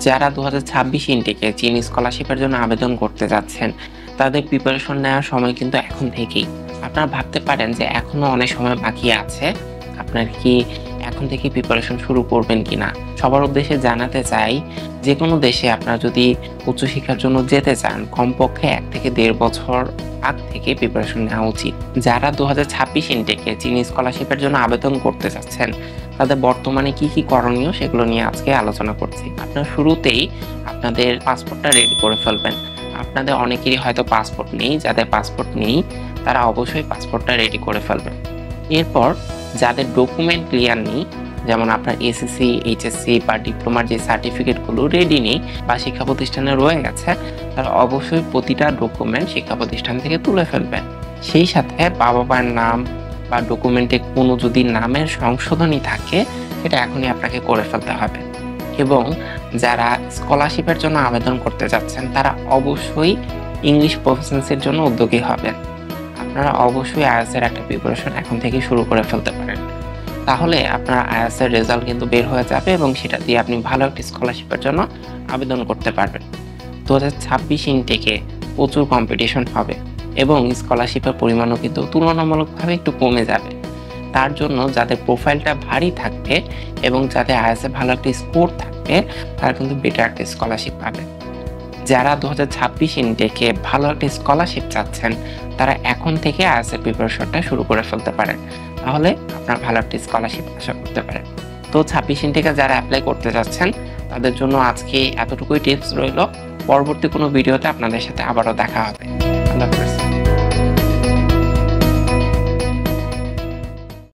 যারা 2026 ইনটেকে চীন স্কলারশিপের জন্য আবেদন করতে যাচ্ছেন, তাদের প্রিপারেশন নেওয়ার সময় কিন্তু এখন থেকেই। আপনারা ভাবতে পারেন যে এখনো অনেক সময় বাকি আছে, আপনার কি এখন থেকে প্রিপারেশন শুরু করবেন কিনা। সবার উদ্দেশ্যে জানাতে চাই, যে কোনো দেশে আপনারা যদি উচ্চশিক্ষার জন্য যেতে চান, কমপক্ষে 1 থেকে 1.5 বছর আগ থেকে প্রিপারেশন নেওয়া উচিত। যারা 2026 ইনটেকে চীন স্কলারশিপের জন্য আবেদন করতে চাচ্ছেন, তাদের বর্তমানে কি কি করণীয় সেগুলো নিয়ে আজকে আলোচনা করছি। আপনারা শুরুতেই আপনাদের পাসপোর্টটা রেডি করে ফেলবেন। আপনাদের অনেকেরই হয়তো পাসপোর্ট নেই, যাদের পাসপোর্ট নেই তারা অবশ্যই পাসপোর্টটা রেডি করে ফেলবেন। এরপর যাদের ডকুমেন্ট ক্লিয়ার নেই, যেমন আপনার এসএসসি, এইচএসসি বা ডিপ্লোমার যে সার্টিফিকেটগুলো রেডি নেই বা শিক্ষা প্রতিষ্ঠানে রয়ে গেছে, তারা অবশ্যই প্রতিটা ডকুমেন্ট শিক্ষা প্রতিষ্ঠান থেকে তুলে ফেলবেন। সেই সাথে বাবা মায়ের নাম বা ডকুমেন্টে কোনো যদি নামের সংশোধনী থাকে, সেটা এখনই আপনাকে করে ফেলতে হবে। এবং যারা স্কলারশিপের জন্য আবেদন করতে যাচ্ছেন, তারা অবশ্যই ইংলিশ প্রফিসিয়েন্সির জন্য উদ্যোগী হবেন। আপনারা অবশ্যই আইএলটিএস এর একটা প্রিপারেশন এখন থেকে শুরু করে ফেলতে পারেন। তাহলে আপনার আইএলটিএস এর রেজাল্ট কিন্তু বের হয়ে যাবে এবং সেটা দিয়ে আপনি ভালো একটা স্কলারশিপের জন্য আবেদন করতে পারবেন। 2026 ইনটেকে প্রচুর কম্পিটিশন হবে এবং স্কলারশিপের পরিমাণও কিন্তু তুলনামূলকভাবে একটু কমে যাবে। তার জন্য যাদের প্রোফাইলটা ভারী থাকবে এবং যাদের আইএলটিএস এ ভালো একটা স্কোর থাকবে, তারা কিন্তু বেটার একটা স্কলারশিপ পাবে। যারা 2026 ইনটেকে ভালো একটা স্কলারশিপ চাচ্ছেন, তারা এখন থেকে আইএলটিএস এর প্রিপারেশনটা শুরু করে ফেলতে পারেন। তাহলে আপনার ভালো একটা স্কলারশিপ আশা করতে পারেন। তো 26 ইনটেকে যারা অ্যাপ্লাই করতে যাচ্ছেন, তাদের জন্য আজকে এতটুকুই টিপস রইল। পরবর্তী কোনো ভিডিওতে আপনাদের সাথে আবারও দেখা হবে।